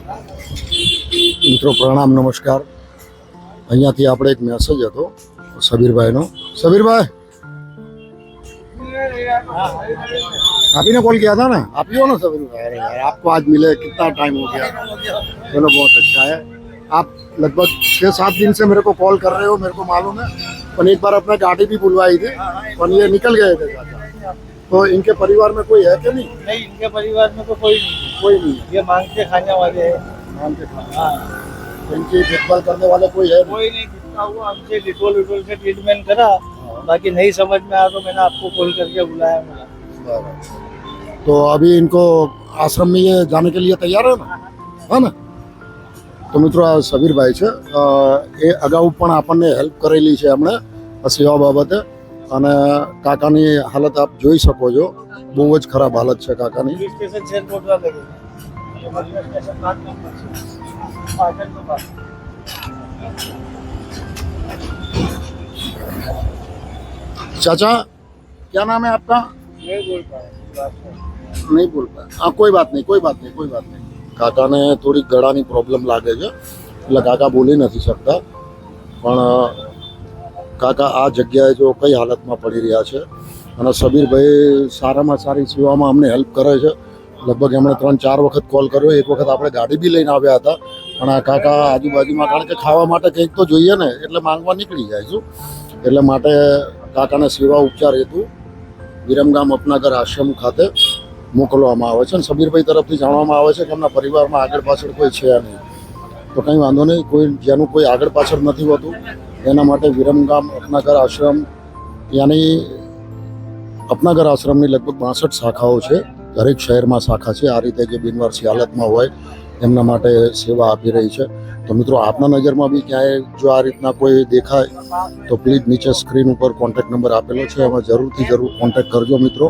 મિત્રો પ્રણામ નમસ્કાર. અહીંયાથી આપણે એક મેસેજ હતો सबीरભાઈનો. सबीरભાઈ आप ही ने कॉल किया था ना, आप ही हो ना सबीरभाई? अरे यार आपको आज मिले कितना टाइम हो गया. चलो बहुत अच्छा है. आप लगभग 6-7 दिन से मेरे को कॉल कर रहे हो, मेरे को मालूम है. पर एक बार अपना गाड़ी भी बुलवाई थी पर ये निकल गए थे चाचा. तो इनके परिवार में कोई है कि नहीं? नहीं, इनके परिवार में तो कोई नहीं. कोई नहीं. ये मांग के खाने वाले हैं. नाम के खाना. हाँ. इनकी देखभाल करने वाले कोई है? कोई नहीं. जितना हुआ हमसे डिटोल विटोल से ट्रीटमेंट करा. बाकी नहीं समझ में आया तो मैंने आपको कॉल करके बुलाया मेरा. तो अभी इनको आश्रम में ये जाने के लिए तैयार है ना? है ना? તો મિત્રો આ સબીરભાઈ છે. એ અગાઉ પણ આપણને હેલ્પ કરેલી છે એમણે આ સેવા બાબતે. અને કાકાની હાલત આપ જોઈ શકો છો, બહુ જ ખરાબ હાલત છે કાકાની. સ્ટેશન છે કોટરા લગે. સ્ટેશન 7 નંબર છે. પાછળ તો બાર. चाचा क्या नाम है आपका? नहीं बोल पाया. नहीं बोल पाया. हाँ कोई बात नहीं, कोई बात नहीं, कोई बात नहीं. કાકાને થોડી ગળાની પ્રોબ્લેમ લાગે છે એટલે કાકા બોલી નથી શકતા. પણ કાકા આ જગ્યાએ જો કઈ હાલતમાં પડી રહ્યા છે. અને સબીરભાઈ સારામાં સારી સેવામાં અમને હેલ્પ કરે છે. લગભગ એમણે 3-4 વખત કોલ કર્યો. એક વખત આપણે ગાડી બી લઈને આવ્યા હતા. પણ આ કાકા આજુબાજુમાં, કારણ કે ખાવા માટે કંઈક તો જોઈએ ને, એટલે માંગવા નીકળી જાય છું. એટલે માટે કાકાને સેવા ઉપચાર હેતુ વિરમગામ અપનાગર આશ્રમ ખાતે મોકલવામાં આવે છે. અને સબીરભાઈ તરફથી જાણવામાં આવે છે કે એમના પરિવારમાં આગળ પાછળ કોઈ છે નહીં. તો કંઈ વાંધો નહીં. કોઈ જેનું કોઈ આગળ પાછળ નથી હોતું એના માટે વિરમગામ અપનાગર આશ્રમ, યાની અપનાગર આશ્રમની લગભગ 62 શાખાઓ છે. દરેક શહેરમાં શાખા છે. આ રીતે જે બિનવારસી હાલતમાં હોય એમના માટે સેવા આપી રહી છે. તો મિત્રો આપના નજરમાં બી ક્યાંય જો આ રીતના કોઈ દેખાય તો પ્લીઝ નીચે સ્ક્રીન ઉપર કોન્ટેક્ટ નંબર આપેલો છે, એમાં જરૂરથી જરૂર કોન્ટેક્ટ કરજો મિત્રો.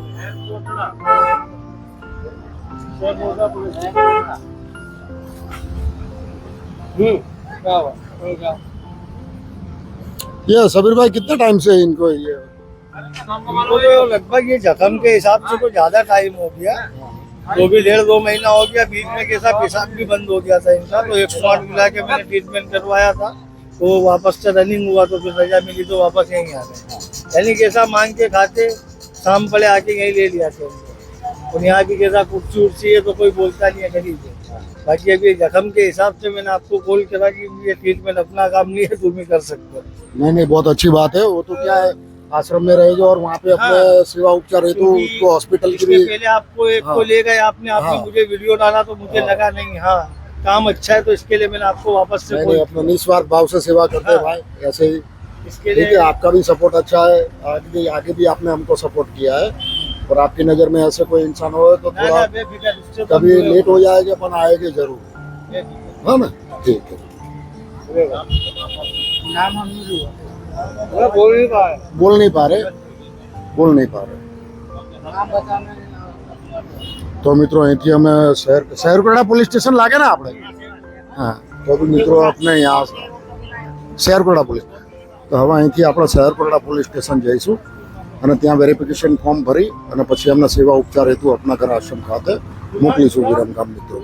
ये सबीर भाई कितने टाइम से इनको ये इनको तो लगभग ये जख्म के हिसाब से तो ज्यादा टाइम हो गया. तो भी 1.5-2 महीना हो गया. बीच में कैसा पेशाब भी बंद हो गया था इनका. तो 108 मिला के मैंने ट्रीटमेंट करवाया था. तो वापस से रनिंग हुआ तो फिर रजा मिली तो वापस यहीं आ गए. यानी कैसा मांग के खाते, शाम पड़े आके यहीं ले लिया थे. और यहाँ की कैसा कुर्सी उर्सी है तो कोई बोलता नहीं है गरीब है. बाकी अभी जख्म के हिसाब से मैंने आपको कॉल करा कि ये ट्रीटमेंट अपना काम नहीं है, तुम ही कर सकते हो. नहीं नहीं, बहुत अच्छी बात है. वो तो क्या है, आश्रम में रहेगा और वहाँ पे अपने सेवा उपचार हेतु उसको हॉस्पिटल की भी. पहले आपको एक को ले गए आपने मुझे वीडियो डाला तो मुझे लगा नहीं हाँ काम अच्छा है, तो इसके लिए मैंने आपको वापस से अपने निस्वार्थ भाव से सेवा करते हैं भाई. ऐसे ही इसके लिए आपका भी सपोर्ट अच्छा है. आगे भी आपने हमको सपोर्ट किया है. और आपकी नजर में ऐसे कोई इंसान हो तो थोड़ा कभी लेट हो जाएगा पर आएगा जरूर, है ना? ठीक है. नाम हम बोल नहीं पा रहे. बोल नहीं पा रहे. तो મિત્રો અહીંથી અમે શહેરકોડા પોલીસ સ્ટેશન લાગે ને આપણે? હા, તો મિત્રો આપણે અહીંયા શહેરકોડા પોલીસ. તો હવે અહીંથી આપણે શહેરકોડા પોલીસ સ્ટેશન જઈશું અને ત્યાં વેરિફિકેશન ફોર્મ ભરી અને પછી એમના સેવા ઉપચાર હેતુ અપનાગર આશ્રમ ખાતે મોકલીશું વિરમગામ મિત્રો.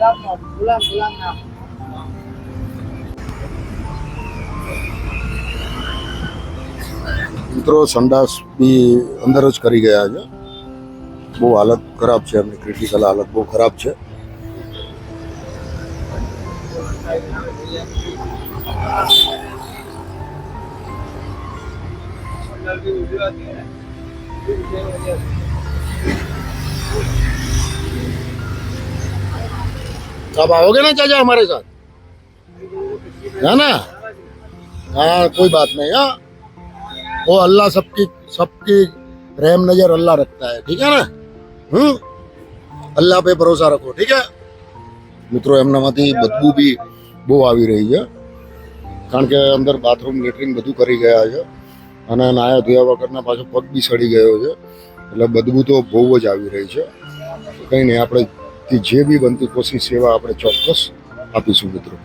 મિત્રો સંડાસ બી અંદર જ કરી ગયા છે. બહુ હાલત ખરાબ છે એમની, ક્રિટિકલ હાલત બહુ ખરાબ છે. अब आओगे ना चाचा हमारे साथ, है ना? हाँ कोई बात नहीं. हाँ वो अल्लाह सबकी रहम नजर अल्लाह रखता है, ठीक है ना? अल्लाह पे भरोसा रखो, ठीक है મિત્રો. એમનામાંથી બદબુ બી બહુ આવી રહી છે કારણ કે અંદર બાથરૂમ લેટ્રિન બધું કરી ગયા છે અને નાયા ધોયા વગરના પાછો પગ બી સડી ગયો છે. એટલે બદબુ તો બહુ જ આવી રહી છે. કંઈ નહીં, આપણે જે બી બનતી કોશિશ સેવા આપણે ચોક્કસ આપીશું મિત્રો.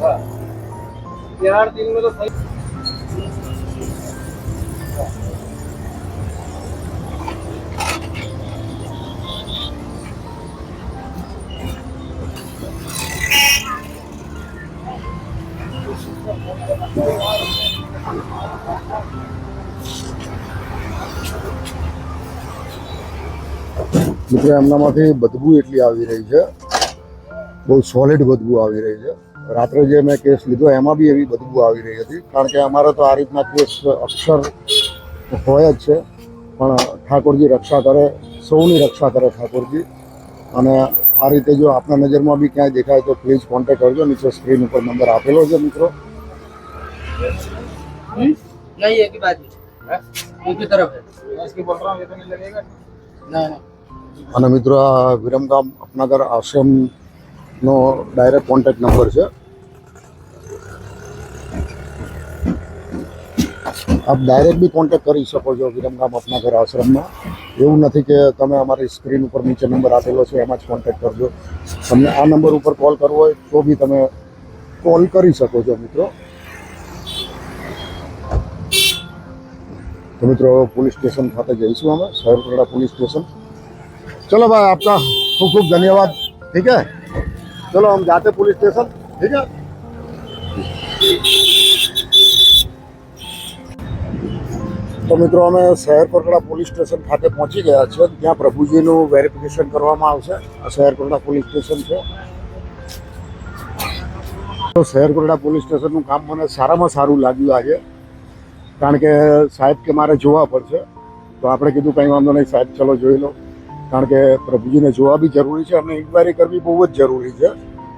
4 दिन में तो सही। મિત્રો એમનામાંથી બદબુ એટલી આવી રહી છે, બહુ સોલિડ બદબુ આવી રહી છે. રાત્રે જે મેં કેસ લીધો એમાં બી એવી બદબુ આવી રહી હતી, કારણ કે અમારે તો આ રીતના કેસ અક્ષર હોય જ છે. પણ ઠાકોરજી રક્ષા કરે, સૌની રક્ષા કરે ઠાકોરજી. અને આ રીતે જો આપના નજરમાં બી ક્યાંય દેખાય તો પ્લીઝ કોન્ટેક્ટ કરજો. નીચે સ્ક્રીન ઉપર નંબર આપેલો છે મિત્રો. नहीं एक ही बात है, एक ही तरफ है, इसकी बोल रहा हूँ ये तो नहीं लगेगा नहीं। અને મિત્રો આ વિરમગામ અપનાગર આશ્રમનો ડાયરેક્ટ કોન્ટેક્ટ નંબર છે. આપ ડાયરેક્ટ બી કોન્ટેક્ટ કરી શકો છો વિરમગામ અપનાગર આશ્રમમાં. એવું નથી કે તમે અમારી સ્ક્રીન ઉપર નીચે નંબર આપેલો છે એમાં જ કોન્ટેક્ટ કરજો. તમને આ નંબર ઉપર કોલ કરવો હોય તો બી તમે કોલ કરી શકો છો મિત્રો. तो मित्रों पुलिस स्टेशन खाते जईशु हमें शहरकरड़ा पुलिस स्टेशन. चलो भाई आपका खूब खूब धन्यवाद. ठीक है, चलो हम जाते पुलिस स्टेशन. ठीक है. तो मित्रों અમે શહેરકરડા પોલીસ સ્ટેશન ખાતે પહોંચી ગયા છે. ત્યાં પ્રભુજીનું વેરિફિકેશન કરવામાં આવશે. આ શહેરકરડા પોલીસ સ્ટેશન છે. તો શહેરકરડા પોલીસ સ્ટેશનનું કામ મને સારામાં સારું લાગ્યું આજે, કારણ કે સાહેબ કે મારે જોવા પડશે. તો આપણે કીધું કંઈ વાંધો નહીં સાહેબ, ચલો જોઈ લો. કારણ કે પ્રભુજીને જોવા બી જરૂરી છે અને ઇન્ક્વાયરી કરવી બહુ જ જરૂરી છે,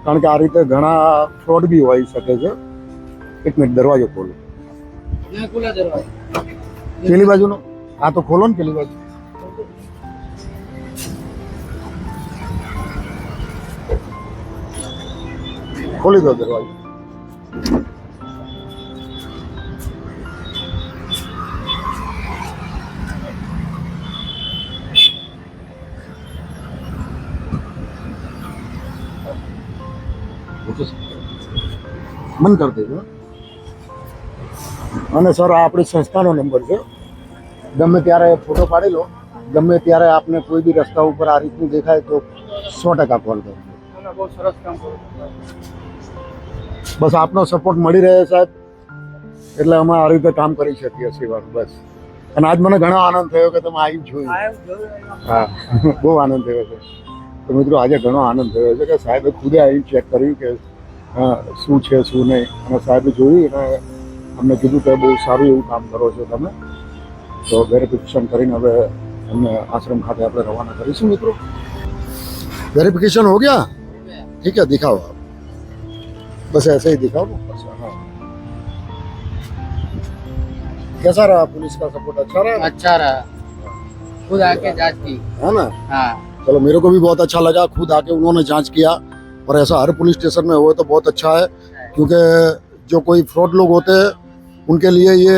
કારણ કે આ રીતે ઘણા ફ્રોડ બી હોઈ શકે છે. એક મિનિટ, દરવાજો ખોલો. नहीं खुला दरवाजा, પેલી બાજુનો આ તો ખોલો ને, પેલી બાજુ. ખોલી દો દરવાજો. બંધ કરી દેજો. અને સર આ આપણી સંસ્થાનો નંબર છે. ગમે ત્યારે ફોટો પાડી લો, ગમે ત્યારે આપને કોઈ બી રસ્તા ઉપર આ રીતનું દેખાય તો 100% કોલ કરજો. बहुत सरस काम करो। બસ આપનો સપોર્ટ મળી રહે સાહેબ, એટલે અમે આ રીતે કામ કરી શકીએ છીએ. બસ. અને આજ મને ઘણો આનંદ થયો કે તમે આવી જોયું. હા, બહુ આનંદ થયો છે. તો મિત્રો આજે ઘણો આનંદ થયો છે કે સાહેબે ખુદે આવી ચેક કર્યું કે શું છે શું નહીં, અને સાહેબે જોયું અને અમને કીધું કે બહુ સારું એવું કામ કરો છો તમે. તો વેરિફિકેશન કરીને હવે અમને आश्रम खाते આપણે રવાના કરીશું મિત્રો. वेरिफिकेशन हो गया? ठीक है, दिखाओ आप. बस ऐसे ही दिखाओ. बस. हाँ, कैसा रहा पुलिस का सपोर्ट? अच्छा रहा? अच्छा रहा, खुद आके जांच की। है ना? हाँ, चलो, मेरे को भी बहुत अच्छा लगा. खुद आके उन्होंने जांच किया, और ऐसा हर पुलिस स्टेशन में हो तो बहुत अच्छा है, क्योंकि जो कोई फ्रॉड लोग होते हैं उनके लिए ये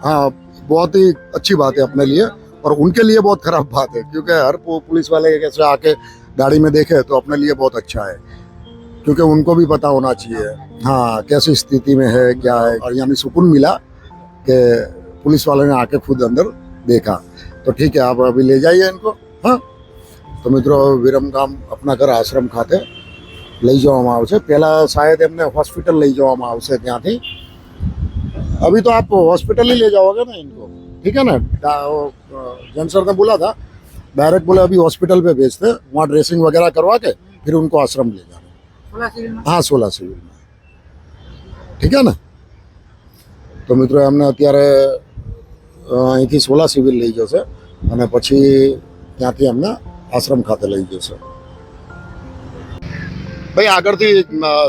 हाँ बहुत ही अच्छी बात है अपने लिए, और उनके लिए बहुत खराब बात है, क्योंकि हर पुलिस वाले कैसे आके गाड़ी में देखे तो अपने लिए बहुत अच्छा है, क्योंकि उनको भी पता होना चाहिए हाँ कैसी स्थिति में है क्या है. और यानी सुकून मिला कि पुलिस वाले ने आके खुद अंदर देखा. तो ठीक है, आप अभी ले जाइए इनको. हाँ, तो मित्रों विरमगाम अपनागर आश्रम खाते લઈ જવામાં આવશે. પહેલાં શાયદ એમને હોસ્પિટલ લઈ જવામાં આવશે ત્યાંથી. अभी तो आप हॉस्पिटल ही ले जाओगे ना इनको, ठीक है ना? जन सर ने बोला था, डायरेक्ट बोले अभी हॉस्पिटल पे भेजते, वहाँ ड्रेसिंग वगैरह करवा के फिर उनको आश्रम ले जाना. 16 सिविल में। हाँ, 16 सिविल में. ठीक है ना? તો મિત્રો એમને અત્યારે અહીંથી 16 સિવિલ લઈ જશે અને પછી ત્યાંથી એમને આશ્રમ ખાતે લઈ જશે. ભાઈ આગળથી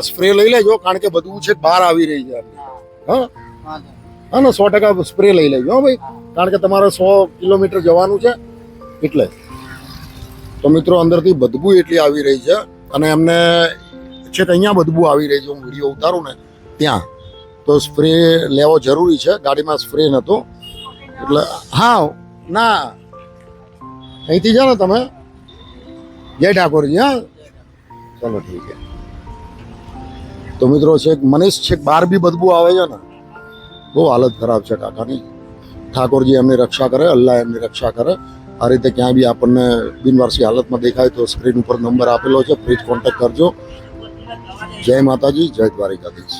સ્પ્રે લઈ લેજો, કારણ કે બધું છે બહાર આવી રહી છે. હા हाँ, હા ને, 100% સ્પ્રે લઈ લેજો. હા ભાઈ, કારણ કે તમારે 100 કિલોમીટર જવાનું છે એટલે. તો મિત્રો અંદરથી બદબુ એટલી આવી રહી છે, અને એમને છેક અહીંયા બદબુ આવી રહી છે. હું વિડીયો ઉતારું ને ત્યાં તો સ્પ્રે લેવો જરૂરી છે. ગાડીમાં સ્પ્રે નહોતો એટલે. હા ના, અહીંથી જાઓ ને તમે. જય ઠાકોરજી. હા, ચલો ઠીક છે. તો મિત્રો છેક મનીષ છેક બહાર બી બદબુ આવે છે ને, બહુ હાલત ખરાબ છે કાકાની. ઠાકોરજી એમની રક્ષા કરે, અલ્લાહ એમની રક્ષા કરે. આ રીતે ક્યાંય બી આપણને બિનવારસી હાલતમાં દેખાય તો સ્ક્રીન ઉપર નંબર આપેલો છે, પ્લીઝ કોન્ટેક્ટ કરજો. જય માતાજી, જય દ્વારિકાધીશ.